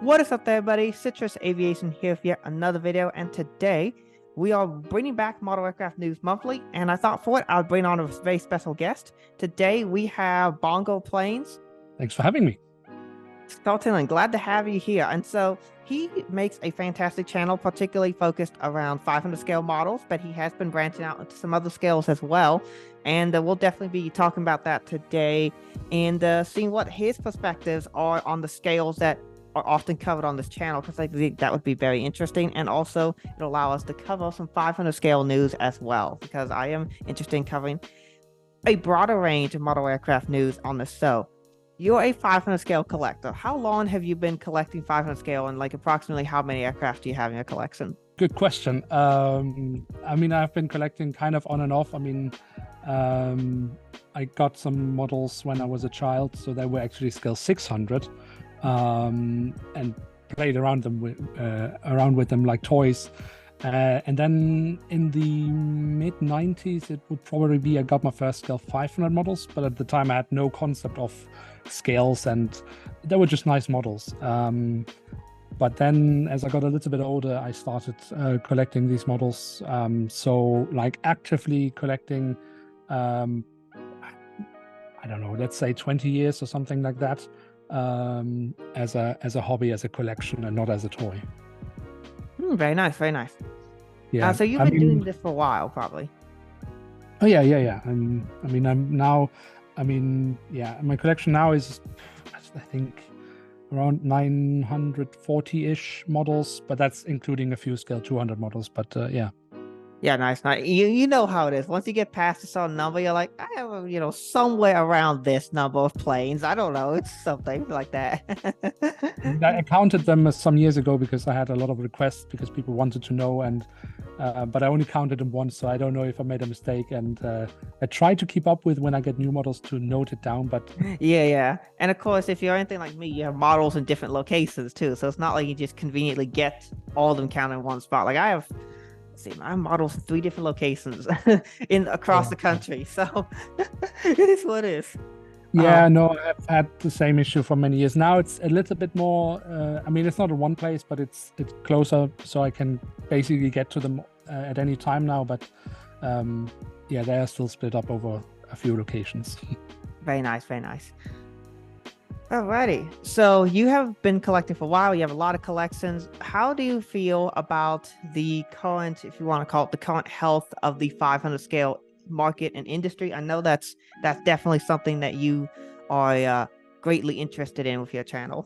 What is up there, everybody? Citrus Aviation here for yet another video, and today we are bringing back Model Aircraft News Monthly, and I thought for it, I would bring on a very special guest. Today we have Bongo Planes. Thanks for having me. Scotland, glad to have you here. And so he makes a fantastic channel, particularly focused around 500 scale models, but he has been branching out into some other scales as well. And we'll definitely be talking about that today and seeing what his perspectives are on the scales that are often covered on this channel, because I think that would be very interesting. And also it'll allow us to cover some 500 scale news as well, because I am interested in covering a broader range of model aircraft news on this show. You're a 500 scale collector. How long have you been collecting 500 scale, and like approximately how many aircraft do you have in your collection? Good question. I mean, I've been collecting kind of on and off. I mean, I got some models when I was a child, so they were actually scale 600, and played around with them like toys. And then in the mid-90s, it would probably be I got my first scale 500 models, but at the time I had no concept of scales, and they were just nice models. But then as I got a little bit older, I started collecting these models. So like actively collecting, I don't know, let's say 20 years or something like that, as a hobby, as a collection, and not as a toy. Very nice, very nice. Yeah. So you've been doing this for a while, probably. Oh yeah. My collection now is, I think, around 940-ish models, but that's including a few scale 200 models. But yeah. Yeah, nice. You know how it is. Once you get past a certain number, you're like, I have, somewhere around this number of planes. I don't know. It's something like that. I counted them some years ago because I had a lot of requests because people wanted to know, and but I only counted them once, so I don't know if I made a mistake. And I try to keep up with when I get new models to note it down. But yeah. And of course, if you're anything like me, you have models in different locations too. So it's not like you just conveniently get all of them counted in one spot. Like I have. See, my models in 3 different locations across the country, so it is what it is. Yeah, no, I've had the same issue for many years. Now it's a little bit more, I mean, it's not in one place, but it's closer, so I can basically get to them at any time now. But yeah, they are still split up over a few locations. Very nice, very nice. Alrighty, so you have been collecting for a while. You have a lot of collections. How do you feel about the current, if you want to call it, the current health of the 500 scale market and industry? I know that's definitely something that you are greatly interested in with your channel.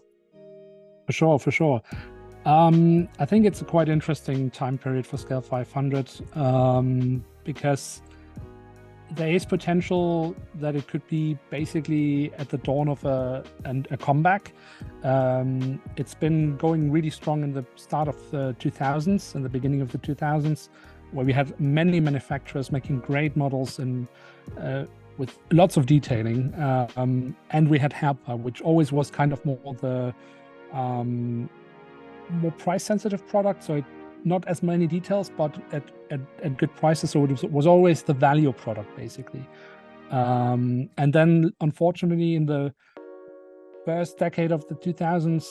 For sure. I think it's a quite interesting time period for scale 500, because there is potential that it could be basically at the dawn of a comeback. It's been going really strong in the start of the 2000s and the beginning of the 2000s, where we had many manufacturers making great models and with lots of detailing. And we had Herpa, which always was kind of more the more price-sensitive product. So not as many details, but at good prices. So it was always the value product, basically. And then, unfortunately, in the first decade of the 2000s,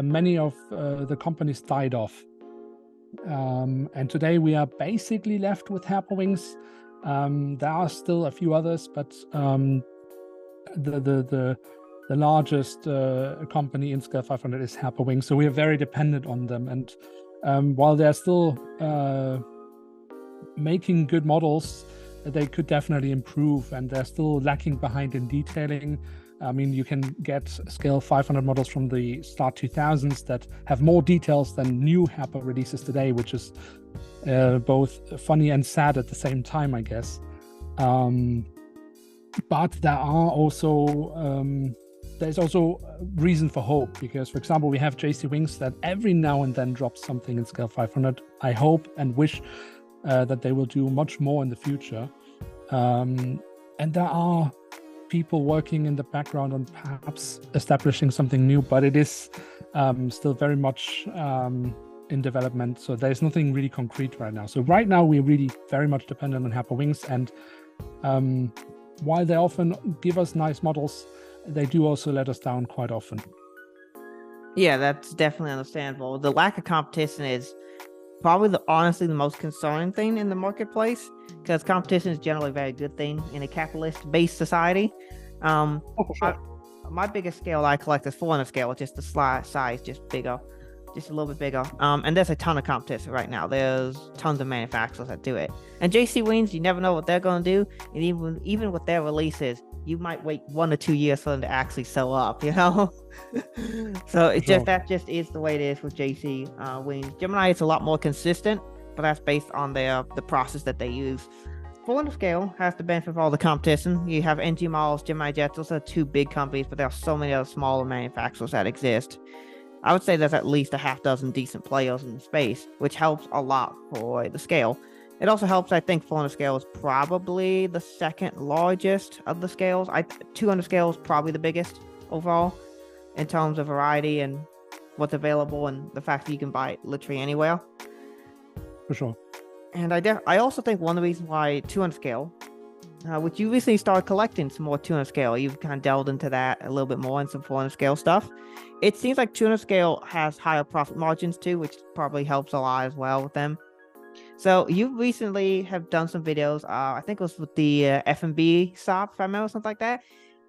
many of the companies died off. And today we are basically left with Herpa wings. There are still a few others, but the largest company in scale 500 is Herpa wings. So we are very dependent on them. And while they're still making good models, they could definitely improve, and they're still lacking behind in detailing. I mean, you can get scale 500 models from the start 2000s that have more details than new Herpa releases today, which is both funny and sad at the same time, I guess. But there are also there's also reason for hope, because, for example, we have JC Wings that every now and then drops something in scale 500. I hope and wish that they will do much more in the future. And there are people working in the background on perhaps establishing something new, but it is still very much in development. So there's nothing really concrete right now. So right now we're really very much dependent on Herpa wings, and while they often give us nice models, they do also let us down quite often. Yeah, that's definitely understandable. The lack of competition is probably honestly the most concerning thing in the marketplace because competition is generally a very good thing in a capitalist-based society. Um, Oh, for I, sure. my biggest scale I collect is 400 scale, just the size, just bigger, just a little bit bigger. And there's a ton of competition right now. There's tons of manufacturers that do it. And JC Wings, you never know what they're going to do. And even with their releases, you might wait 1 or 2 years for them to actually sell up, you know? So For it just sure. that just is the way it is with JC Wings. Gemini is a lot more consistent, but that's based on the process that they use. Full the scale has the benefit of all the competition. You have NG Models, Gemini Jets. Those are two big companies, but there are so many other smaller manufacturers that exist. I would say there's at least a half dozen decent players in the space, which helps a lot for the scale. It also helps, I think, 400 scale is probably the second largest of the scales. 200 scale is probably the biggest overall in terms of variety and what's available and the fact that you can buy it literally anywhere. For sure. And I also think one of the reasons why 200 scale, which you recently started collecting some more 200 scale, you've kind of delved into that a little bit more and some 400 scale stuff. It seems like 200 scale has higher profit margins too, which probably helps a lot as well with them. So you recently have done some videos. I think it was with the F&B shop, if I remember, something like that.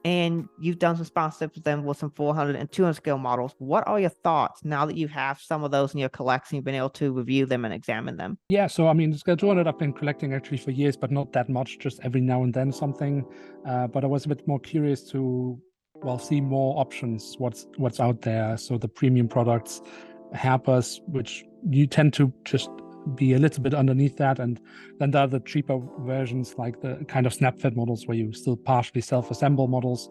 And you've done some sponsorships with them with some 400 and 200 scale models. What are your thoughts now that you have some of those in your collection? You've been able to review them and examine them. Yeah, so I mean, Scale 200 I've been collecting actually for years, but not that much, just every now and then something. But I was a bit more curious to, well, see more options, what's out there. So the premium products, Herpers, which you tend to just be a little bit underneath that. And then there are the cheaper versions, like the kind of snap-fit models where you still partially self-assemble models,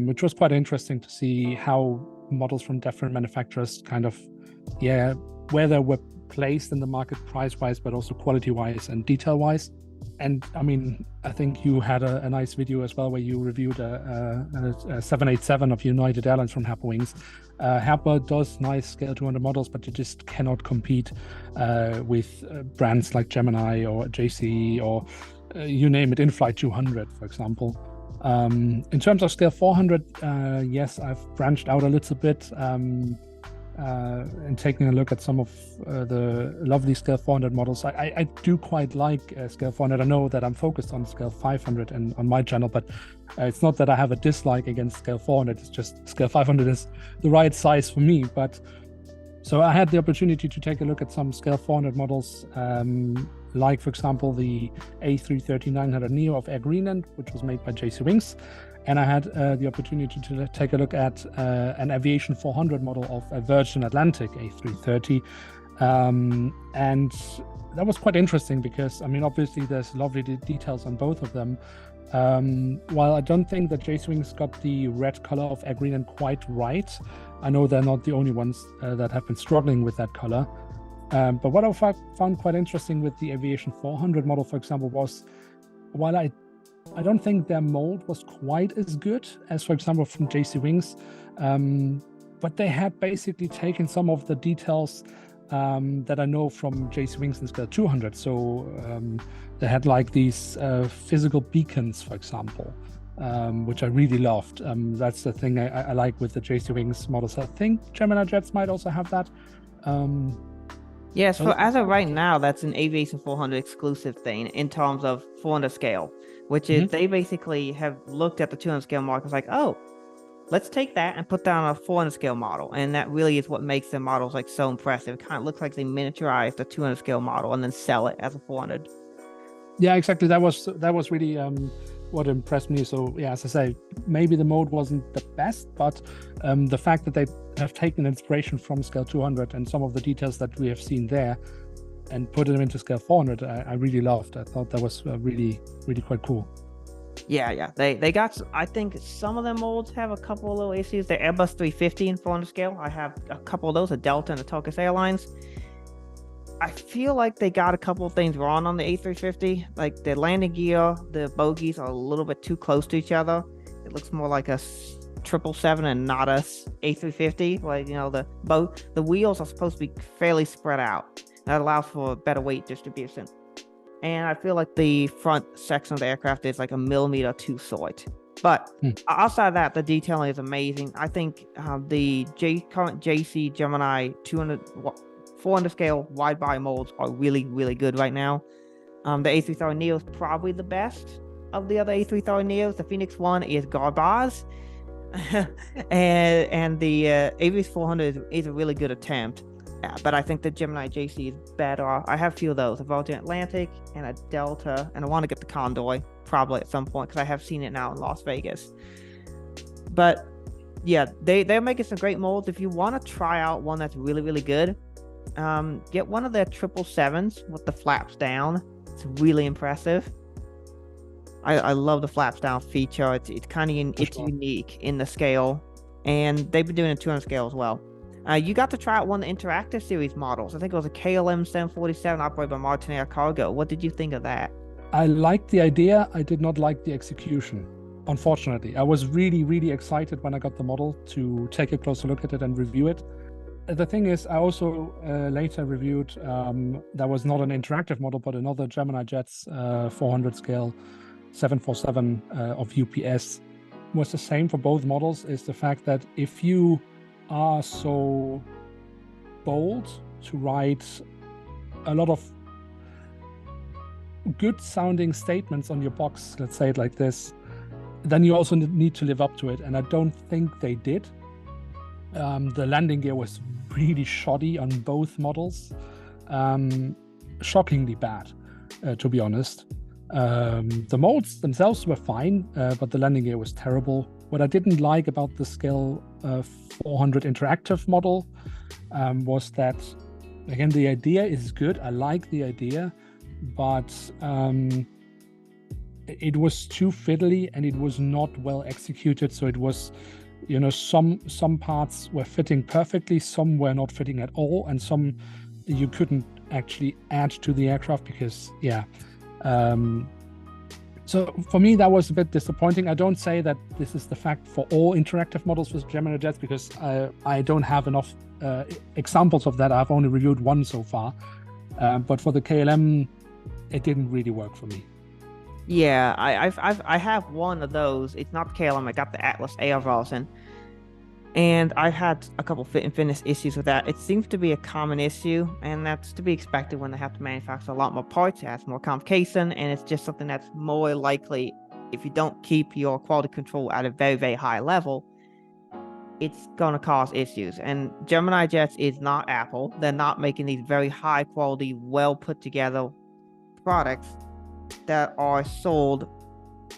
which was quite interesting to see how models from different manufacturers kind of, yeah, where they were placed in the market price-wise, but also quality-wise and detail-wise. And I mean, I think you had a nice video as well where you reviewed a 787 of United Airlines from Herper Wings. Herper does nice scale 200 models, but you just cannot compete with brands like Gemini or JC or you name it, In-Flight 200, for example. In terms of scale 400, yes, I've branched out a little bit. And taking a look at some of the lovely scale 400 models. I do quite like scale 400. I know that I'm focused on scale 500 and on my channel, but it's not that I have a dislike against scale 400. It's just scale 500 is the right size for me. But so I had the opportunity to take a look at some scale 400 models, like, for example, the A330-900 Neo of Air Greenland, which was made by JC Wings. And I had the opportunity to take a look at an Aviation 400 model of a Virgin Atlantic A330. And that was quite interesting because, I mean, obviously there's lovely details on both of them. While I don't think that JC Wings got the red color of Air Greenland quite right, I know they're not the only ones that have been struggling with that color. But what I found quite interesting with the Aviation 400 model, for example, was while I don't think their mold was quite as good as, for example, from JC Wings, but they had basically taken some of the details that I know from JC Wings and Scale 200. So they had like these physical beacons, for example, which I really loved. That's the thing I like with the JC Wings models. I think Gemini Jets might also have that. Yes, as of right now, that's an Aviation 400 exclusive thing in terms of 400 scale, which is they basically have looked at the 200 scale markets like, oh, let's take that and put that on a 400 scale model. And that really is what makes their models like so impressive. It kind of looks like they miniaturized a 200 scale model and then sell it as a 400. Yeah, exactly. That was really what impressed me. So yeah, as I say, maybe the mode wasn't the best, but the fact that they have taken inspiration from Scale 200 and some of the details that we have seen there and put them into Scale 400, I really loved. I thought that was really, really quite cool. Yeah. They got, I think some of them molds have a couple of little issues. The Airbus 350 in 400 scale, I have a couple of those, a Delta and a Turkish Airlines. I feel like they got a couple of things wrong on the A350. Like the landing gear, the bogies are a little bit too close to each other. It looks more like a 777 and not a A350. Like, you know, the wheels are supposed to be fairly spread out. That allows for better weight distribution. And I feel like the front section of the aircraft is like a millimeter too short. But Hmm. outside of that, the detailing is amazing. I think the current JC Gemini 400 scale wide body molds are really, really good right now. The A330 Neo is probably the best of the other A330 Neos. The Phoenix One is garbage. and the Aviation 400 is a really good attempt. But I think the Gemini JC is better. I have a few of those, a Virgin Atlantic and a Delta, and I want to get the Condor probably at some point because I have seen it now in Las Vegas. But yeah, they're making some great molds. If you want to try out one that's really, really good, get one of their 777s with the flaps down. It's really impressive. I love the flaps down feature. It's kind of it's unique in the scale, and they've been doing a 200 scale as well. You got to try out one of the interactive series models. I think it was a KLM 747 operated by Martin Air Cargo. What did you think of that? I liked the idea. I did not like the execution. Unfortunately, I was really, really excited when I got the model to take a closer look at it and review it. The thing is, I also later reviewed, that was not an interactive model, but another Gemini Jets 400 scale 747 of UPS. Was the same for both models, is the fact that if you are so bold to write a lot of good sounding statements on your box, let's say it like this, then you also need to live up to it. And I don't think they did. The landing gear was really shoddy on both models, shockingly bad, to be honest. The molds themselves were fine, but the landing gear was terrible. What I didn't like about the Scale 400 interactive model was that, again, the idea is good. I like the idea, but it was too fiddly and it was not well executed. So it was, you know, some parts were fitting perfectly, some were not fitting at all, and some you couldn't actually add to the aircraft because, yeah. So for me, that was a bit disappointing. I don't say that this is the fact for all interactive models with Gemini Jets because I don't have enough examples of that. I've only reviewed one so far. But for the KLM, it didn't really work for me. Yeah, I have one of those. It's not the KLM. I got the Atlas Air version, and I've had a couple fit and finish issues with that. It seems to be a common issue, and that's to be expected when they have to manufacture a lot more parts. It has more complication, and it's just something that's more likely if you don't keep your quality control at a very, very high level, it's going to cause issues. And Gemini Jets is not Apple. They're not making these very high quality, well put together products that are sold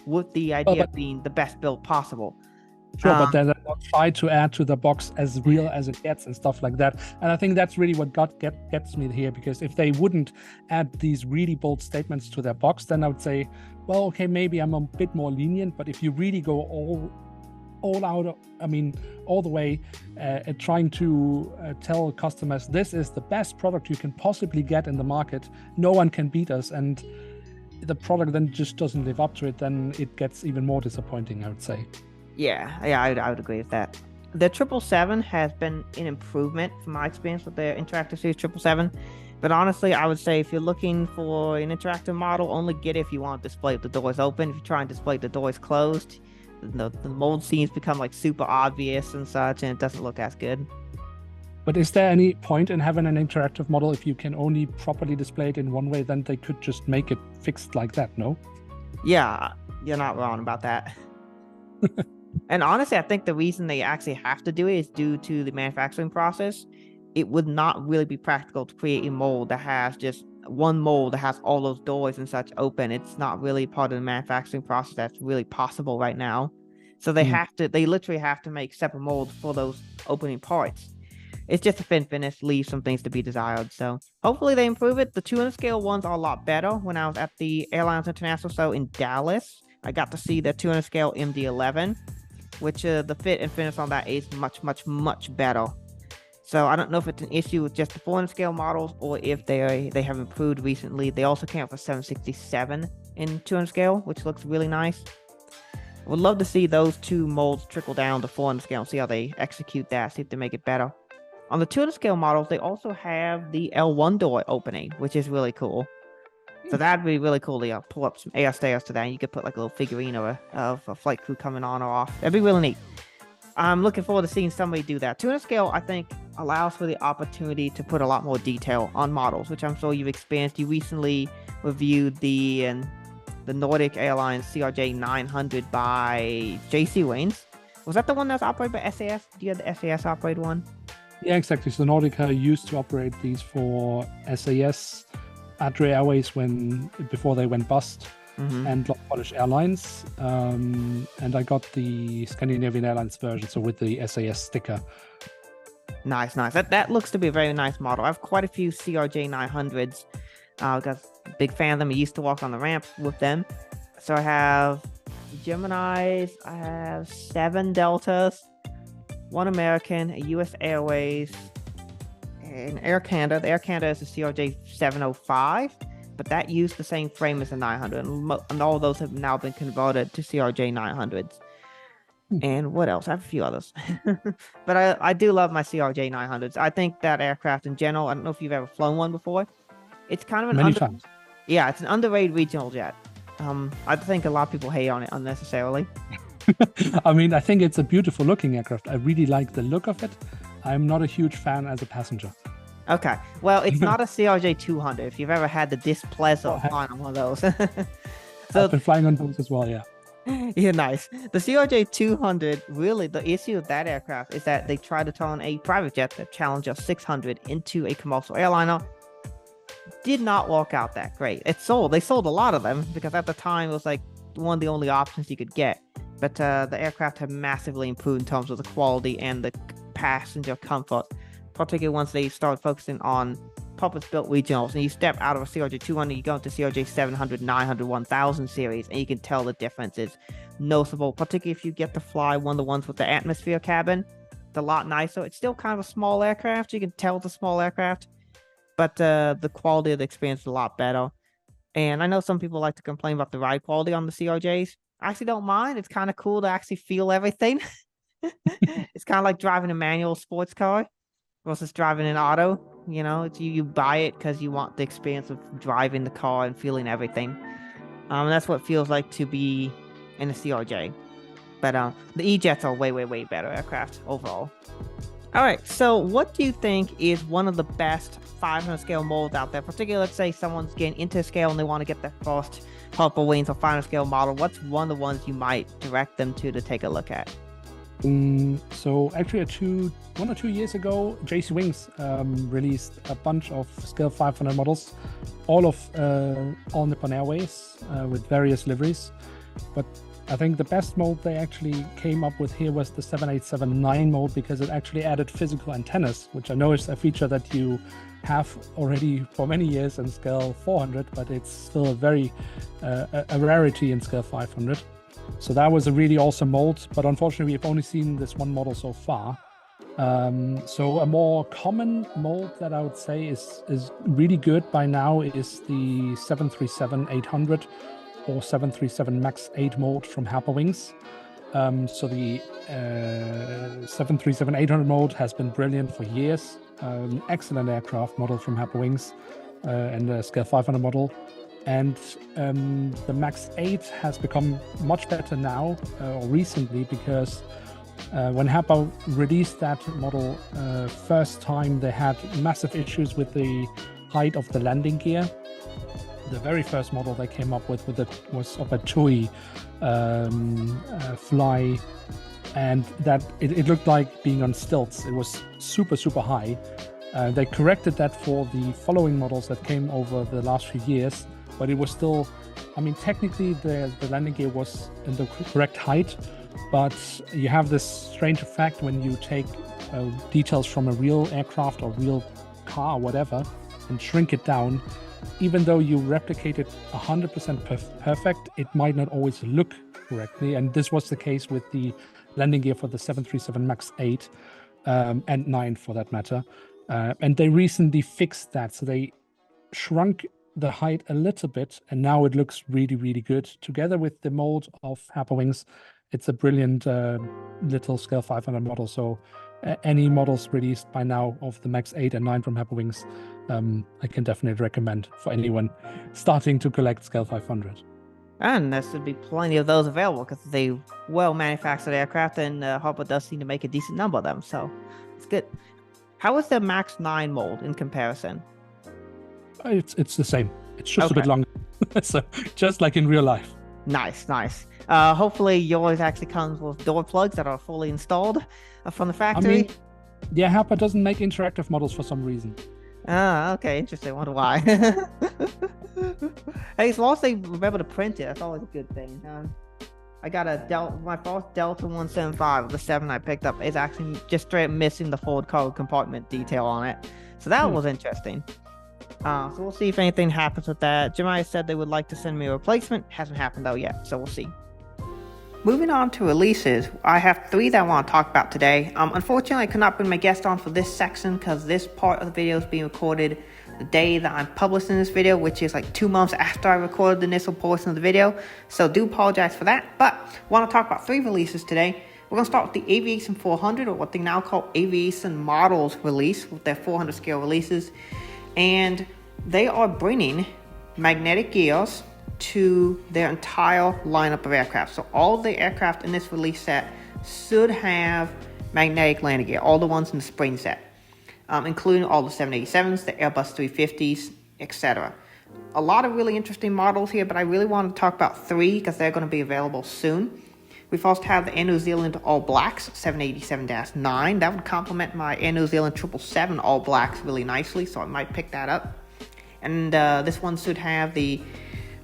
with the idea of being the best build possible. Sure, but they're not try to add to the box as real as it gets and stuff like that. And I think that's really what gets me here, because if they wouldn't add these really bold statements to their box, then I would say, well, okay, maybe I'm a bit more lenient. But if you really go all out, I mean, all the way, trying to tell customers this is the best product you can possibly get in the market, no one can beat us, and the product then just doesn't live up to it, then it gets even more disappointing, I would say. Yeah, I would agree with that. The 777 has been an improvement from my experience with the interactive series 777. But honestly, I would say if you're looking for an interactive model, only get it if you want to display with the doors open. If you try and display the doors closed, the mold scenes become like super obvious and such, and it doesn't look as good. But is there any point in having an interactive model if you can only properly display it in one way? Then they could just make it fixed like that, no? Yeah, you're not wrong about that. And honestly, I think the reason they actually have to do it is due to the manufacturing process. It would not really be practical to create a mold that has just one mold that has all those doors and such open. It's not really part of the manufacturing process that's really possible right now. So they literally have to make separate molds for those opening parts. It's just a fin finish, leaves some things to be desired. So hopefully they improve it. The 200 scale ones are a lot better. When I was at the Airlines International Show in Dallas, I got to see the 200 scale MD-11, which the fit and finish on that is much, much, much better. So I don't know if it's an issue with just the 400 scale models or if they have improved recently. They also came out for 767 in 200 scale, which looks really nice. I would love to see those two molds trickle down to 400 scale and see how they execute that, see if they make it better. On the 200 scale models, they also have the L1 door opening, which is really cool. So that'd be really cool to pull up some air stairs to that. And you could put like a little figurine of a flight crew coming on or off. That'd be really neat. I'm looking forward to seeing somebody do that. 200 scale, I think, allows for the opportunity to put a lot more detail on models, which I'm sure you've experienced. You recently reviewed the Nordic Airlines CRJ 900 by JC Waynes. Was that the one that was operated by SAS? Do you have the SAS operated one? Yeah, exactly. So Nordica used to operate these for SAS, Adria Airways before they went bust, and Lock Polish Airlines. And I got the Scandinavian Airlines version, so with the SAS sticker. Nice. That looks to be a very nice model. I have quite a few CRJ 900s. Got a big fan of them. I used to walk on the ramps with them. So I have Geminis. I have 7 Deltas, 1 American, a US Airways, and Air Canada. The Air Canada is a CRJ 705, but that used the same frame as the 900, and all of those have now been converted to CRJ 900s. And what else? I have a few others. But I do love my CRJ 900s. I think that aircraft in general, I don't know if you've ever flown one before. It's kind of Many times. Yeah, it's an underrated regional jet. I think a lot of people hate on it unnecessarily. I mean, I think it's a beautiful looking aircraft. I really like the look of it. I'm not a huge fan as a passenger. Okay. Well, it's not a CRJ 200 if you've ever had the displeasure of flying on one of those. So I've been flying on those as well, yeah. Yeah, nice. The CRJ 200, really, the issue with that aircraft is that they tried to turn a private jet, the Challenger 600, into a commercial airliner. Did not work out that great. They sold a lot of them because at the time it was like one of the only options you could get. But the aircraft have massively improved in terms of the quality and the passenger comfort, particularly once they start focusing on purpose-built regionals. And you step out of a CRJ 200, you go into CRJ 700, 900, 1000 series, and you can tell the difference is noticeable, particularly if you get to fly one of the ones with the atmosphere cabin. It's a lot nicer. It's still kind of a small aircraft. You can tell it's a small aircraft, but the quality of the experience is a lot better. And I know some people like to complain about the ride quality on the CRJs. I actually don't mind. It's kind of cool to actually feel everything. It's kind of like driving a manual sports car versus driving an auto. You know, it's you buy it because you want the experience of driving the car and feeling everything. That's what it feels like to be in a CRJ. But the E-Jets are way, way, way better aircraft overall. All right, so what do you think is one of the best 500 scale molds out there? Particularly, let's say someone's getting into scale and they want to get their first Purple Wings or 500 scale model. What's one of the ones you might direct them to take a look at? So actually, 1 or 2 years ago, JC Wings released a bunch of scale 500 models, all Nippon Airways with various liveries. But I think the best mold they actually came up with here was the 7879 mold, because it actually added physical antennas, which I know is a feature that you have already for many years in scale 400, but it's still a rarity in scale 500. So that was a really awesome mold, but unfortunately we've only seen this one model so far. So a more common mold that I would say is really good by now is the 737-800 or 737 MAX 8 mold from Wings. So the 737-800 mold has been brilliant for years. Excellent aircraft model from Wings, and a scale 500 model. And the MAX 8 has become much better now, or recently, because when Happo released that model first time, they had massive issues with the height of the landing gear. The very first model they came up with was of a TUI fly, and that it looked like being on stilts. It was super, super high. They corrected that for the following models that came over the last few years, but it was still, I mean, technically the landing gear was in the correct height, but you have this strange effect when you take details from a real aircraft or real car or whatever and shrink it down. Even though you replicate it 100% perfect, it might not always look correctly. And this was the case with the landing gear for the 737 MAX 8 and 9 for that matter. And they recently fixed that. So they shrunk the height a little bit, and now it looks really, really good. Together with the mold of Wings, it's a brilliant little scale 500 model. So any models released by now of the Max 8 and 9 from Wings, I can definitely recommend for anyone starting to collect Scale 500. And there should be plenty of those available because they well-manufactured aircraft, and Harper does seem to make a decent number of them, so it's good. How is the Max 9 mold in comparison? It's the same. It's just a Okay. bit longer. So just like in real life. Nice, nice. Hopefully yours actually comes with door plugs that are fully installed from the factory. I mean, yeah, Harper doesn't make interactive models for some reason. Ah, okay, interesting. Wonder why. Hey, as long as they remember to print it, that's always a good thing. I got my first Delta 175, the 7 I picked up, is actually just straight missing the forward cargo compartment detail on it. So that was interesting. So we'll see if anything happens with that. Gemini said they would like to send me a replacement. Hasn't happened though yet, so we'll see. Moving on to releases, I have 3 that I want to talk about today. Unfortunately, I could not bring my guest on for this section because this part of the video is being recorded the day that I'm publishing this video, which is like 2 months after I recorded the initial portion of the video. So do apologize for that, but I want to talk about 3 releases today. We're going to start with the Aviation 400, or what they now call Aviation Models release, with their 400 scale releases. And they are bringing magnetic gears to their entire lineup of aircraft. So all the aircraft in this release set should have magnetic landing gear, all the ones in the spring set, including all the 787s, the Airbus 350s, etc. A lot of really interesting models here, but I really want to talk about 3 because they're going to be available soon. We first have the Air New Zealand All Blacks 787-9. That would complement my Air New Zealand 777 All Blacks really nicely, so I might pick that up. And this one should have the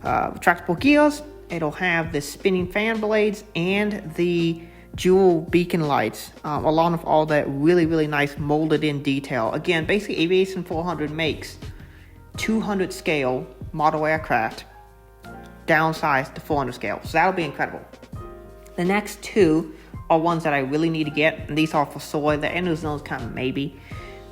retractable gears. It'll have the spinning fan blades and the dual beacon lights, along with all that really, really nice molded in detail. Again, basically Aviation 400 makes 200 scale model aircraft downsized to 400 scale. So that'll be incredible. The next 2 are ones that I really need to get, and these are for soy. The Air New Zealand's kind of maybe.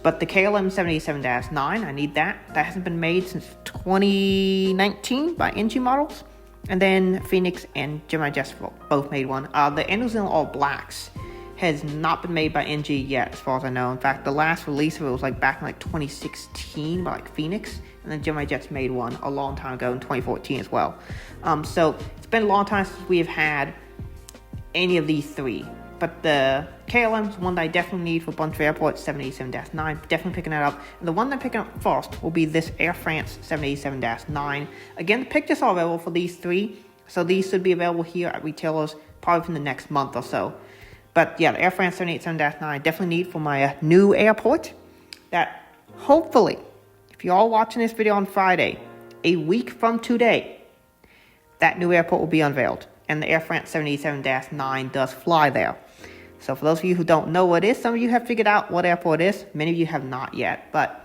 But the KLM 787-9, I need that. That hasn't been made since 2019 by NG Models. And then Phoenix and Gemini Jets both made one. The Air New Zealand All Blacks has not been made by NG yet, as far as I know. In fact, the last release of it was like back in like 2016 by like Phoenix. And then Gemini Jets made one a long time ago in 2014 as well. So it's been a long time since we have had any of these 3. But the KLM is one that I definitely need for a bunch of airports, 787-9, definitely picking that up. And the one that I'm picking up first will be this Air France 787-9. Again, the pictures are available for these 3, so these should be available here at retailers probably in the next month or so. But yeah, the Air France 787-9 I definitely need for my new airport that hopefully, if you're all watching this video on Friday, a week from today, that new airport will be unveiled. And the Air France 787-9 does fly there. So for those of you who don't know what it is, some of you have figured out what airport it is. Many of you have not yet. But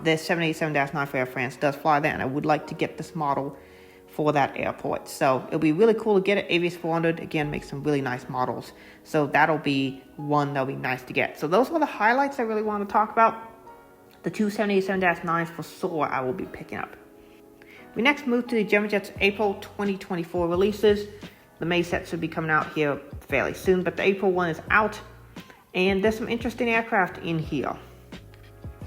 this 787-9 for Air France does fly there, and I would like to get this model for that airport. So it'll be really cool to get it. Aviation 400, again, makes some really nice models. So that'll be one that'll be nice to get. So those are the highlights I really want to talk about. The 2 787-9s for sure I will be picking up. We next move to the Gemini Jets April 2024 releases. The May set should be coming out here fairly soon, but the April one is out, and there's some interesting aircraft in here.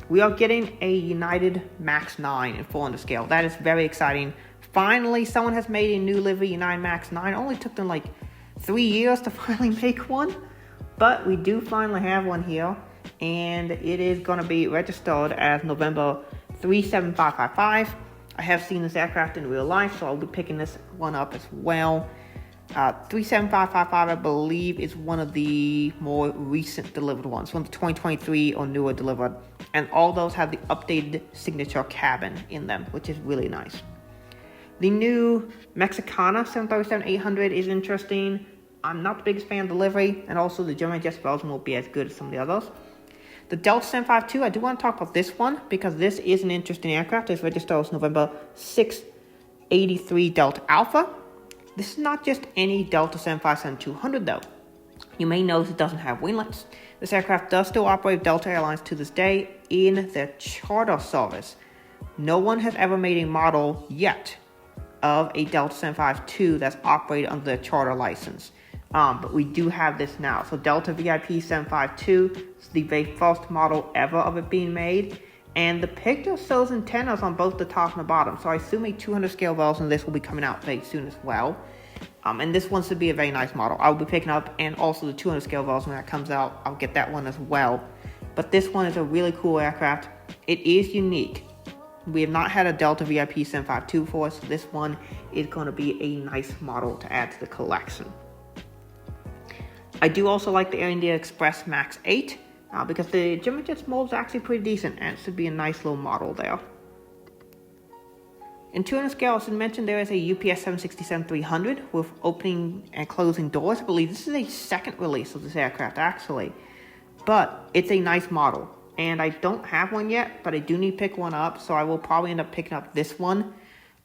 We are getting a United Max 9 in 400 scale. That is very exciting. Finally, someone has made a new livery United Max 9. It only took them like 3 years to finally make one, but we do finally have one here, and it is going to be registered as November 37555. I have seen this aircraft in real life, so I'll be picking this one up as well. 37555, I believe, is one of the more recent delivered ones, one of the 2023 or newer delivered, and all those have the updated signature cabin in them, which is really nice. The new Mexicana 737-800 is interesting. I'm not the biggest fan of delivery, and also the Gemini Jets Belgium won't be as good as some of the others. The Delta 752, I do want to talk about this one because this is an interesting aircraft. It's registered as November 683 Delta Alpha. This is not just any Delta 757-200 though. You may notice it doesn't have winglets. This aircraft does still operate with Delta Airlines to this day in their charter service. No one has ever made a model yet of a Delta 752 that's operated under their charter license. but we do have this now. So Delta VIP 752 is the very first model ever of it being made. And the picture shows antennas on both the top and the bottom. So I assume a 200 scale version of this will be coming out very soon as well. And this one should be a very nice model. I'll be picking up, and also the 200 scale version when that comes out, I'll get that one as well. But this one is a really cool aircraft. It is unique. We have not had a Delta VIP 752 before, so this one is going to be a nice model to add to the collection. I do also like the Air India Express Max 8 because the Gemini Jets mold is actually pretty decent, and it should be a nice little model there. In 200 scale, as I mentioned, there is a UPS 767-300 with opening and closing doors. I believe this is a second release of this aircraft, actually. But it's a nice model. And I don't have one yet, but I do need to pick one up. So I will probably end up picking up this one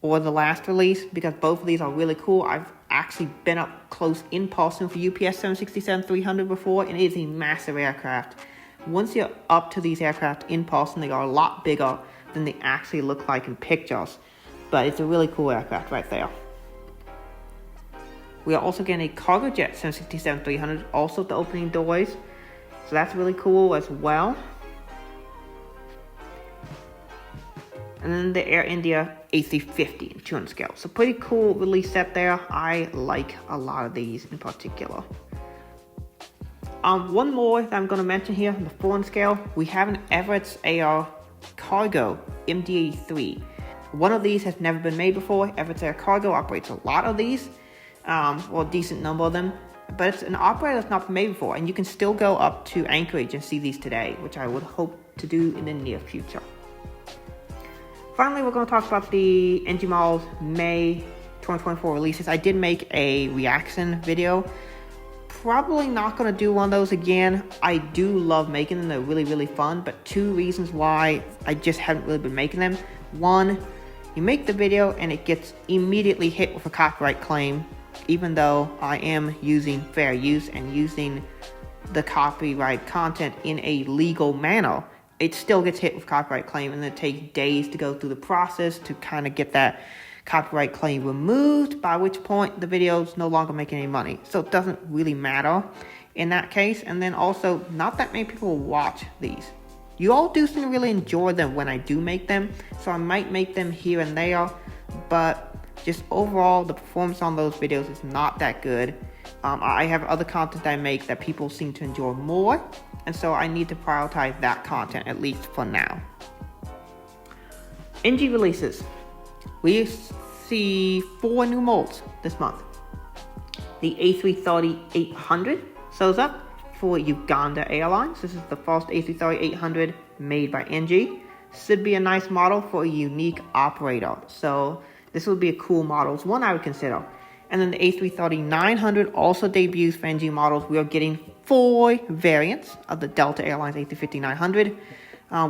or the last release, because both of these are really cool. I've actually been up close in person for UPS 767-300 before, and it is a massive aircraft. Once you're up to these aircraft in person, they are a lot bigger than they actually look like in pictures. But it's a really cool aircraft right there. We are also getting a cargo jet 767-300, also at the opening doors. So that's really cool as well. And then the Air India A350 in 200 scale. So pretty cool release set there. I like a lot of these in particular. One more that I'm going to mention here, on the 400 scale, we have an Everett's AR Cargo MD-83. One of these has never been made before. Everett's Air Cargo operates a lot of these, or a decent number of them, but it's an operator that's not been made before, and you can still go up to Anchorage and see these today, which I would hope to do in the near future. Finally, we're going to talk about the NG Models May 2024 releases. I did make a reaction video. Probably not going to do one of those again. I do love making them. They're really, really fun, but two reasons why I just haven't really been making them. One, you make the video and it gets immediately hit with a copyright claim, even though I am using fair use and using the copyright content in a legal manner. It still gets hit with copyright claim, and it takes days to go through the process to kind of get that copyright claim removed, by which point the video is no longer making any money. So it doesn't really matter in that case. And then also, not that many people watch these. You all do seem to really enjoy them when I do make them, so I might make them here and there, but just overall, the performance on those videos is not that good. I have other content that I make that people seem to enjoy more, and so I need to prioritize that content, at least for now. NG releases. We see 4 new molds this month. The A330-800 shows up for Uganda Airlines. This is the first A330-800 made by NG. Should be a nice model for a unique operator. So this would be a cool model. It's one I would consider. And then the A330-900 also debuts for NG models. We are getting 4 variants of the Delta Airlines A350-900.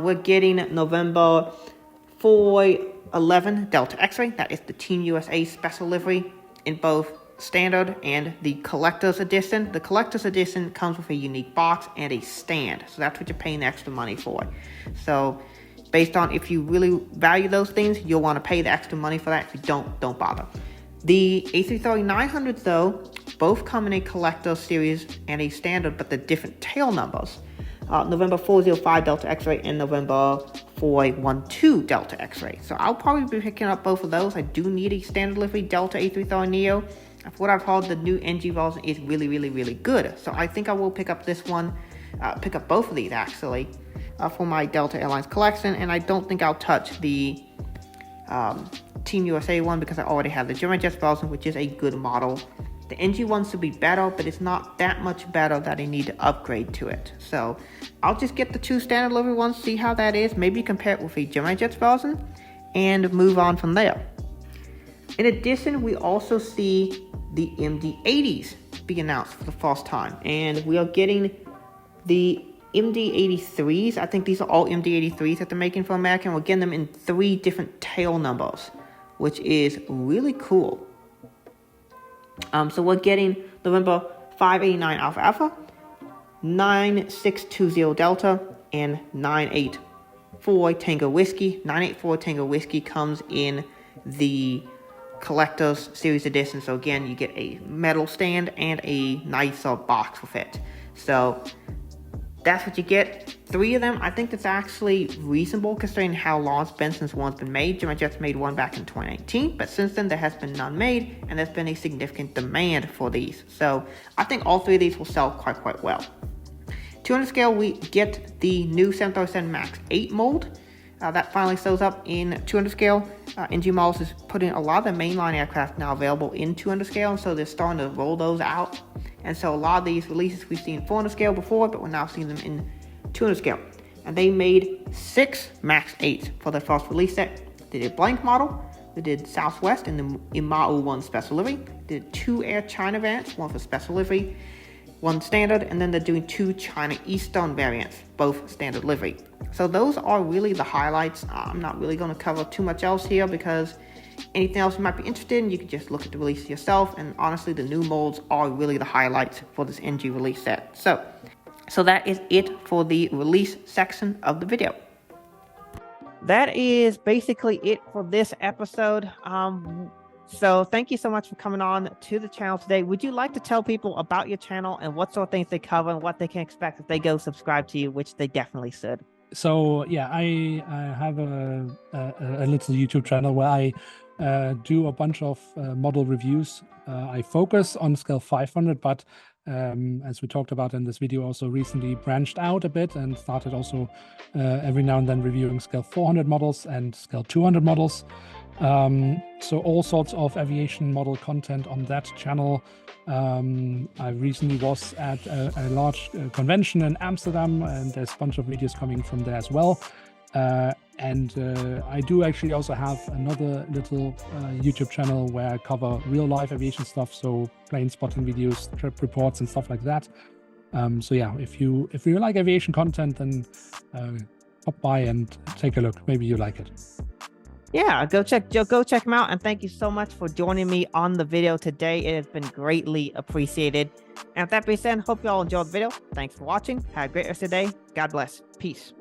We're getting November 411 Delta X-Ray. That is the Team USA special livery in both standard and the collector's edition. The collector's edition comes with a unique box and a stand, so that's what you're paying the extra money for. So based on if you really value those things, you'll want to pay the extra money for that. If you don't bother. The A330-900s though, both come in a collector series and a standard, but the different tail numbers. November 405 Delta X-Ray and November 412 Delta X-Ray. So I'll probably be picking up both of those. I do need a standard livery Delta A330neo. From what I've heard, the new NG version is really, really, really good. So I think I will pick up this one, pick up both of these actually, for my Delta Airlines collection. And I don't think I'll touch the Team USA one because I already have the Gemini Jets version, which is a good model. The NG ones should be better, but it's not that much better that I need to upgrade to it. So I'll just get the 2 standard livery ones, see how that is, maybe compare it with a Gemini Jets version, and move on from there. In addition, we also see the MD-80s be announced for the first time, and we are getting the MD-83s. I think these are all MD-83s that they're making for American. We're getting them in 3 different tail numbers, which is really cool. So we're getting November 589 Alpha Alpha, 9620 Delta, and 984 Tango Whiskey. 984 Tango Whiskey comes in the collector's series edition. So again, you get a metal stand and a nicer box with it. So that's what you get. 3 of them. I think that's actually reasonable considering how long it's been since one's been made. Gemini Jets made one back in 2018, but since then there has been none made, and there's been a significant demand for these. So I think all 3 of these will sell quite well. 200 scale, we get the new 737 MAX 8 mold. That finally shows up in 200 scale. NG Models is putting a lot of the mainline aircraft now available in 200 scale, and so they're starting to roll those out. And so a lot of these releases we've seen 400 scale before, but we're now seeing them in 200 scale. And they made 6 MAX 8s for their first release set. They did blank model, they did Southwest in the Imau 1 special livery, they did 2 Air China variants, one for special livery, 1 standard, and then they're doing 2 China Eastern variants, both standard livery. So those are really the highlights. I'm not really going to cover too much else here because anything else you might be interested in, you can just look at the release yourself. And honestly, the new molds are really the highlights for this NG release set. So that is it for the release section of the video. That is basically it for this episode. So thank you so much for coming on to the channel today. Would you like to tell people about your channel and what sort of things they cover and what they can expect if they go subscribe to you, which they definitely should? So yeah, I have a little YouTube channel where I do a bunch of model reviews. I focus on scale 500, but as we talked about in this video, also recently branched out a bit and started also every now and then reviewing scale 400 models and scale 200 models. So all sorts of aviation model content on that channel. I recently was at a large convention in Amsterdam, and there's a bunch of videos coming from there as well. And I do actually also have another little YouTube channel where I cover real life aviation stuff, so plane spotting videos, trip reports and stuff like that. So yeah, if you like aviation content, then pop by and take a look. Maybe you like it. Yeah, go check them out. And thank you so much for joining me on the video today. It has been greatly appreciated. And with that being said, hope you all enjoyed the video. Thanks for watching. Have a great rest of the day. God bless. Peace.